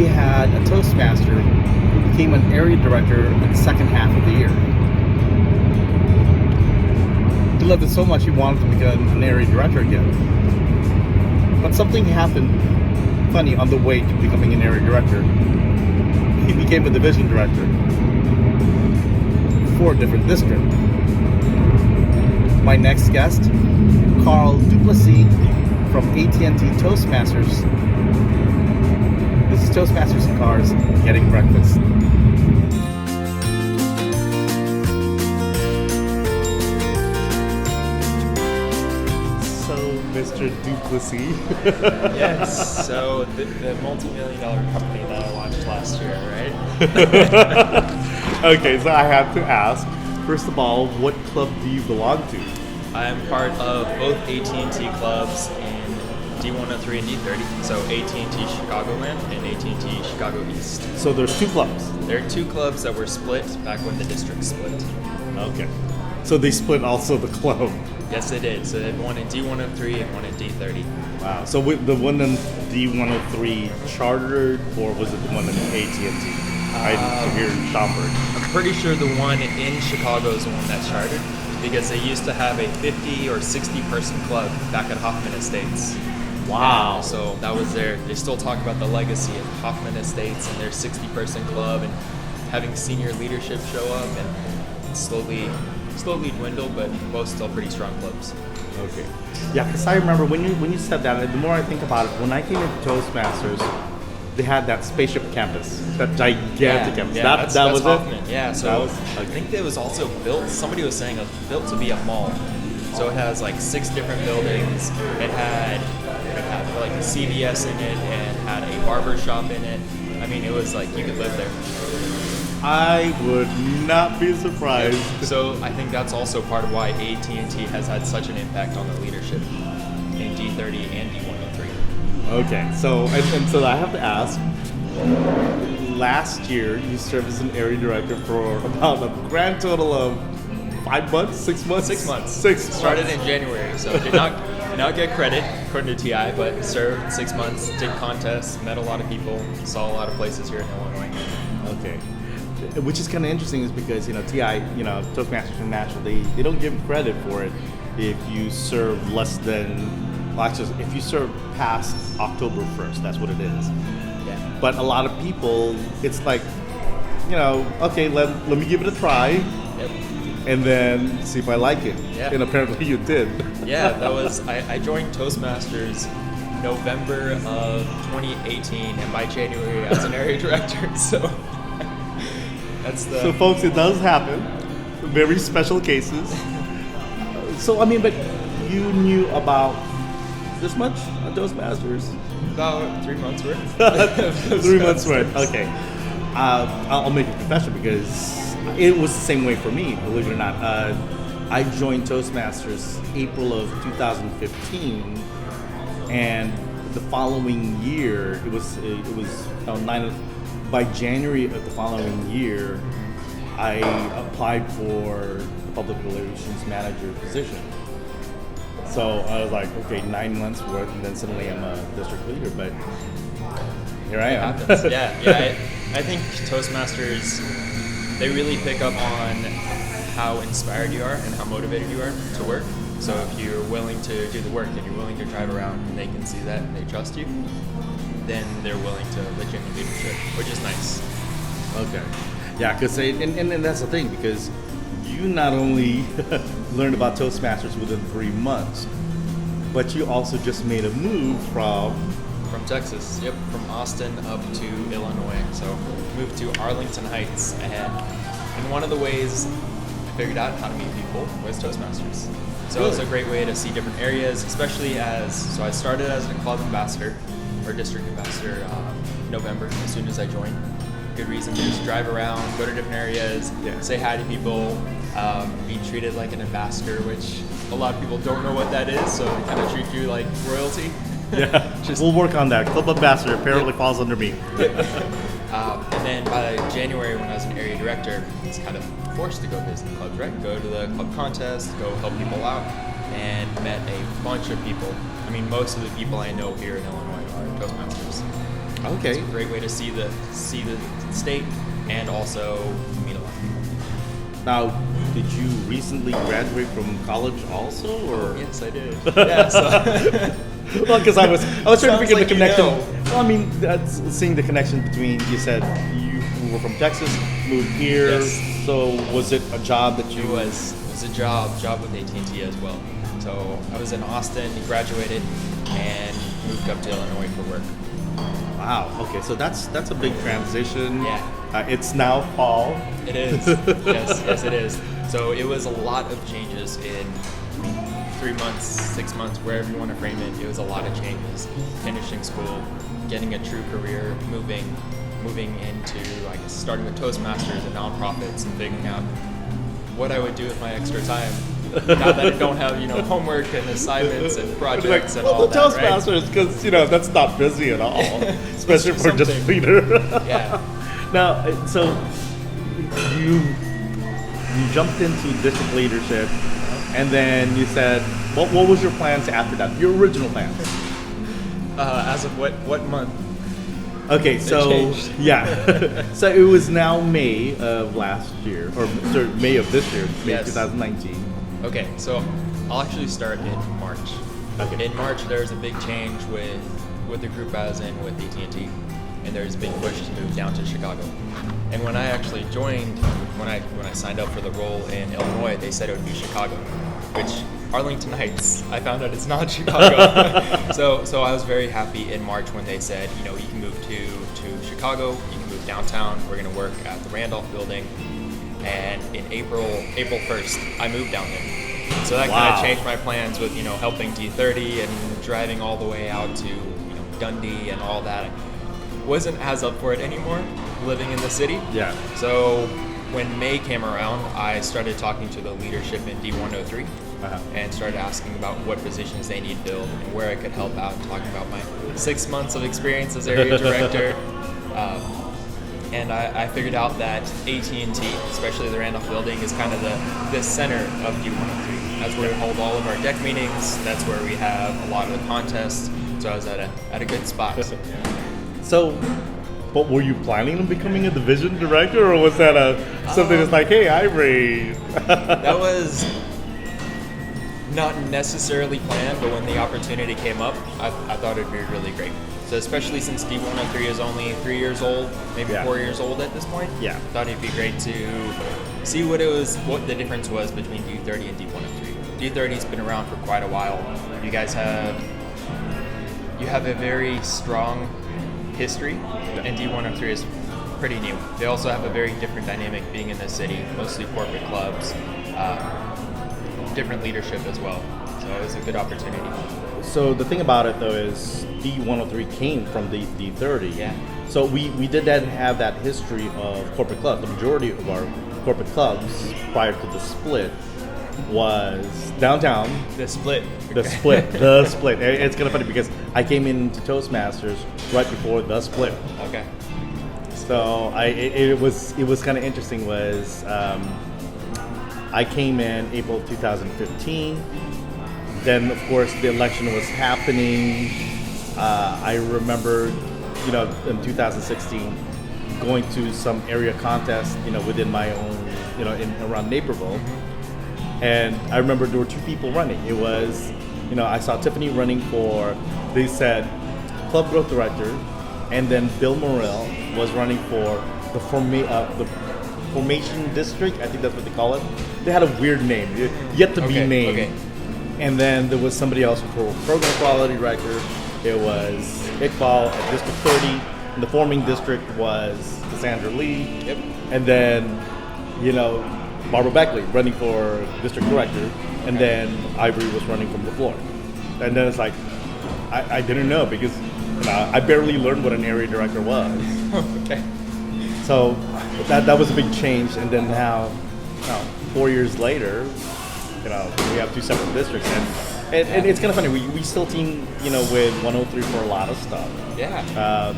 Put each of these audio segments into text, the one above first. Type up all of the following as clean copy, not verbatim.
we had a Toastmaster who became an area director in the second half of the year. He loved it so much he wanted to become an area director again. But something happened funny on the way to becoming an area director. He became a division director for a different district. My next guest, Carl Plessis from AT&T Toastmasters. This is Toastmasters and Cars Getting Breakfast. So, Mr. Duplessis. Yes, so the multi-million-dollar company that I launched last year, right? Okay, so I have to ask, first of all, what club do you belong to? I am part of both AT&T clubs in D103 and D30, so AT&T Chicagoland and AT&T Chicago East. So there's two clubs. There are two clubs that were split back when the district split. Okay. So they split also the club. Yes, they did. So they had one in D103 and one in D30. Wow. So with the one in D103 chartered, or was it the one in AT&T? I'm here in Schaumburg. I'm pretty sure the one in Chicago is the one that's chartered, because they used to have a 50 or 60 person club back at Hoffman Estates. Wow. And so that was they still talk about the legacy of Hoffman Estates and their 60 person club and having senior leadership show up, and slowly dwindle, but both still pretty strong clubs. Okay. Yeah, because I remember when you said that, the more I think about it, when I came into Toastmasters, they had that spaceship campus, that gigantic campus. Yeah, that that's was Hoffman. it? Yeah, so I think it was also built, somebody was saying it was built to be a mall. So it has like 6 different buildings. It had like a CVS in it and had a barber shop in it. I mean, it was like you could live there. I would not be surprised. So I think that's also part of why AT&T has had such an impact on the leadership in D30 and D103. Okay, so and so I have to ask. Last year, you served as an area director for about a grand total of 5 months, 6 months. 6 months. Started Started in January, so did not get credit according to TI, but served 6 months, did contests, met a lot of people, saw a lot of places here in Illinois. Okay. Which is kind of interesting, is because TI, Toastmasters International, they don't give credit for it if you serve less than. Well, actually, if you serve past October 1st, that's what it is. Yeah. But a lot of people, it's like, okay, let me give it a try, Yep. and then see if I like it. Yeah. And apparently you did. Yeah, that was I joined Toastmasters November of 2018, and by January I was an area director. So that's the. So, folks, it does happen. Very special cases. So, I mean, but you knew about this much on Toastmasters? About 3 months worth. 3 months worth. Okay. I'll make a confession, because it was the same way for me, believe it or not. I joined Toastmasters April of 2015, and the following year, it was by January of the following year, I applied for the public relations manager position. So I was like, okay, 9 months worth, and then suddenly I'm a district leader. But here I am. It happens. Yeah. I think Toastmasters, they really pick up on how inspired you are and how motivated you are to work. So if you're willing to do the work and you're willing to drive around, and they can see that and they trust you, then they're willing to let you in leadership, which is nice. Okay. Yeah, because and that's the thing, because you not only learned about Toastmasters within 3 months, but you also just made a move from Texas, yep, from Austin up to Illinois. So moved to Arlington Heights, and one of the ways I figured out how to meet people was Toastmasters. So it's a great way to see different areas, especially so I started as a club ambassador or district ambassador November, as soon as I joined. Good reason to just drive around, go to different areas, say hi to people, be treated like an ambassador, which a lot of people don't know what that is, so they kind of treat you like royalty. Yeah, we'll work on that. Club ambassador apparently falls under me. And then by January, when I was an area director, I was kind of forced to go visit the clubs, right? Go to the club contest, go help people out, and met a bunch of people. I mean, most of the people I know here in Illinois are Toastmasters. Okay. It's a great way to see the state and also meet a lot of people. Now, did you recently graduate from college also, or? Yes, I did. Yeah. So Well, because I was trying to Sounds figure like the you connection. know. Well, I mean, that's seeing the connection between. You said you were from Texas, moved here. Yes. So was it a job that you? it was a job with AT&T as well. So I was in Austin, graduated, and moved up to Illinois for work. Wow. Okay, so that's a big transition. Yeah. It's now fall. It is. Yes, it is. So it was a lot of changes in 3 months, 6 months, wherever you want to frame it. It was a lot of changes. Finishing school, getting a true career, moving into, I guess, starting with Toastmasters and nonprofits, and figuring out what I would do with my extra time. Now that I don't have, homework and assignments and projects and all the that, right? Toastmasters, because that's not busy at all, especially for just Something. leader. Yeah. Now, so you jumped into district leadership, and then you said, what was your plans after that? Your original plans? As of what month? Okay, so changed. yeah, so it was now May of last year, or sorry, May of this year, May Yes. 2019. Okay, so I'll actually start in March. Okay. In March, there's a big change with the group I was in with AT&T, and there's a big push to move down to Chicago. And when I actually joined, when I signed up for the role in Illinois, they said it would be Chicago, which Arlington Heights. I found out it's not Chicago. so I was very happy in March when they said, you can move to Chicago, you can move downtown. We're going to work at the Randolph Building. And in April 1st, I moved down there. So that kind Wow. of changed my plans with, helping D30 and driving all the way out to, Dundee and all that. I wasn't as up for it anymore, living in the city. Yeah. So when May came around, I started talking to the leadership in D103 and started asking about what positions they need filled and where I could help out, talking about my 6 months of experience as area director. And I figured out that AT&T, especially the Randolph Building, is kind of the center of D103. That's where we hold all of our deck meetings. That's where we have a lot of the contests. So I was at a good spot. So, but were you planning on becoming a division director, or was that something that's like, hey, Ivory? That was not necessarily planned, but when the opportunity came up, I thought it'd be really great. So especially since D103 is only 3 years old, maybe Yeah. 4 years old at this point. Yeah. Thought it'd be great to see what the difference was between D30 and D103. D30's been around for quite a while. You guys have a very strong history, and D103 is pretty new. They also have a very different dynamic being in the city, mostly corporate clubs, different leadership as well. So it was a good opportunity. So the thing about it though is D103 came from the D30. Yeah. So we did have that history of corporate clubs. The majority of our corporate clubs prior to the split was downtown. The split. The split. The split. It's kind of funny because I came into Toastmasters right before the split. Okay. So it was kind of interesting. Was I came in April 2015. Then of course the election was happening. I remember, in 2016, going to some area contest, within my own, around Naperville. And I remember there were two people running. It was, I saw Tiffany running for, they said, club growth director, and then Bill Morrell was running for the formation district. I think that's what they call it. They had a weird name, yet to be named. Okay. And then there was somebody else for program quality director. It was Iqbal at District 30. And the forming district was Cassandra Lee. Yep. And then, Barbara Beckley running for district director. And then Ivory was running from the floor. And then it's like, I didn't know because I barely learned what an area director was. Okay. So that was a big change. And then now, 4 years later, we have two separate districts, and it's kind of funny. We still team, with 103 for a lot of stuff. Yeah.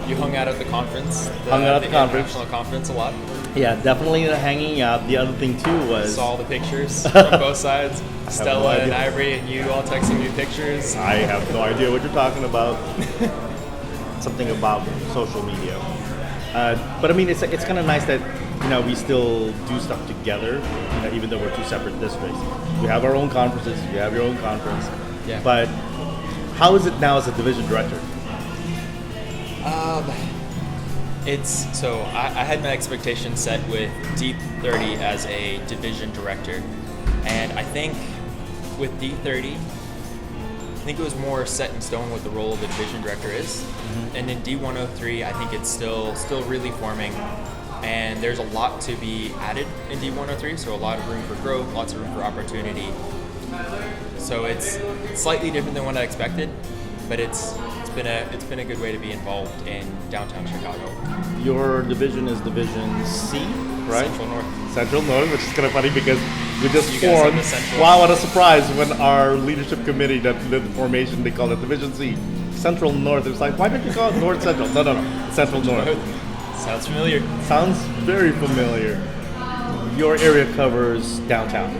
You hung out at the conference. Hung out at the conference. International conference a lot. Yeah, definitely hanging out. The other thing too was Saw all the pictures from both sides. no Stella and idea. Ivory and you all texting me pictures. I have no idea what you're talking about. something about social media. But I mean, it's kind of nice that we still do stuff together, even though we're two separate districts. We have our own conferences. You have your own conference. Yeah. But how is it now as a division director? I had my expectations set with D30 as a division director, and I think with D30, I think it was more set in stone what the role of the division director is. Mm-hmm. And in D103, I think it's still really forming, and there's a lot to be added in D103, so a lot of room for growth, lots of room for opportunity. So it's slightly different than what I expected, but it's been a good way to be involved in downtown Chicago. Your division is Division C, right? Central North. Central North, which is kind of funny because we just You guys have formed. the Central. Wow, what a surprise! When our leadership committee that did the formation, they called it Division C. Central North. It's like, why don't you call it North Central? No. Central North. Sounds familiar. Sounds very familiar. Your area covers downtown.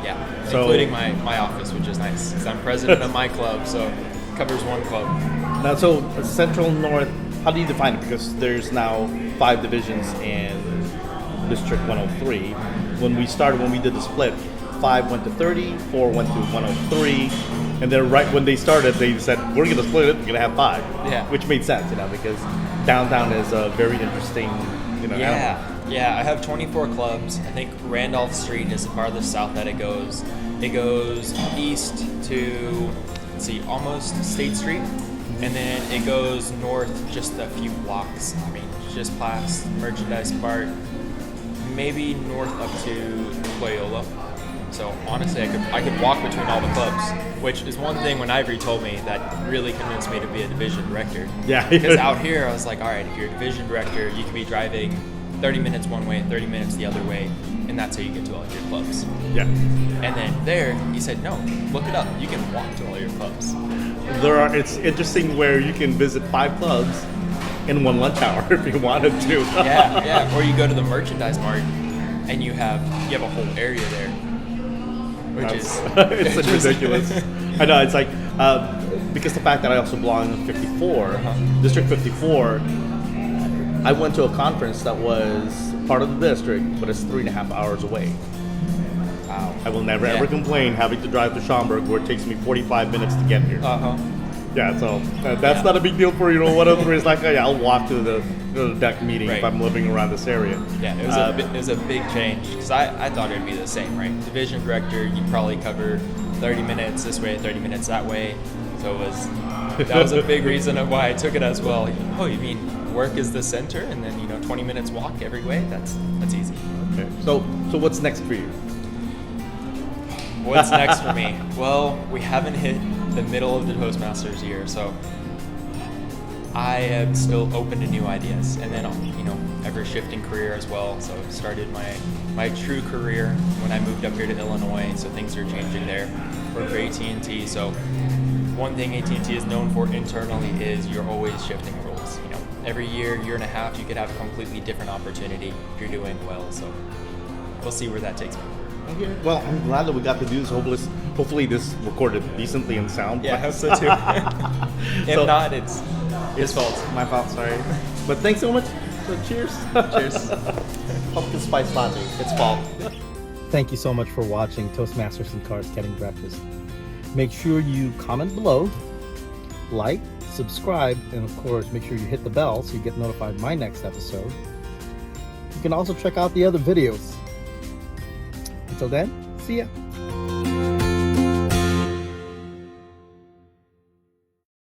Yeah, So- including my office, which is nice because I'm president of my club, so it covers one club. Now, so Central North, how do you define it? Because there's now 5 divisions in District 103. When we did the split, 5 went to 30, 4 went to 103, and then right when they started, they said, we're going to split it, we're going to have 5. Yeah. Which made sense, because downtown is a very interesting, animal. Yeah, I have 24 clubs. I think Randolph Street is the farthest south that it goes. It goes east to, almost State Street, and then it goes north just a few blocks. I mean, just past Merchandise Park, maybe north up to Loyola. So honestly, I could walk between all the clubs, which is one thing when Ivory told me that really convinced me to be a division director. Yeah. Because out here, I was like, all right, if you're a division director, you could be driving 30 minutes one way, 30 minutes the other way, and that's how you get to all of your clubs. Yeah. And then there, he said, no, look it up. You can walk to all your clubs. It's interesting where you can visit 5 clubs in one lunch hour if you wanted to. Yeah. Or you go to the merchandise mart, and you have a whole area there, which is it's ridiculous. I know, it's like because the fact that I also belong in 54, District 54. I went to a conference that was part of the district, but it's 3.5 hours away. Wow. I will never ever complain having to drive to Schaumburg, where it takes me 45 minutes to get here. Yeah, so that's not a big deal for one of the. It's like, oh, yeah, I'll walk to the deck meeting if I'm living around this area. Yeah, it was a big change because I thought it'd be the same, right? Division director, you probably cover 30 minutes this way, 30 minutes that way. So that was a big reason of why I took it as well. Oh, you mean work is the center, and then 20 minutes walk every way? That's easy. Okay. So what's next for you? What's next for me? Well, we haven't hit the middle of the Toastmasters year, so I am still open to new ideas, and then ever shifting career as well. So I started my true career when I moved up here to Illinois. So things are changing there. Work for AT&T. So one thing AT&T is known for internally is you're always shifting roles. Every year and a half, you could have a completely different opportunity if you're doing well. So we'll see where that takes me. Okay. Well, I'm glad that we got to do this. Hopefully this recorded decently in sound. Yeah, I hope so too. If not, it's his fault. My fault, sorry. But thanks so much. So cheers. Cheers. Pumpkin spice latte. It's fall. Thank you so much for watching Toastmasters and Cars Getting Breakfast. Make sure you comment below, like, subscribe, and of course make sure you hit the bell so you get notified of my next episode. You can also check out the other videos. Until then, see ya.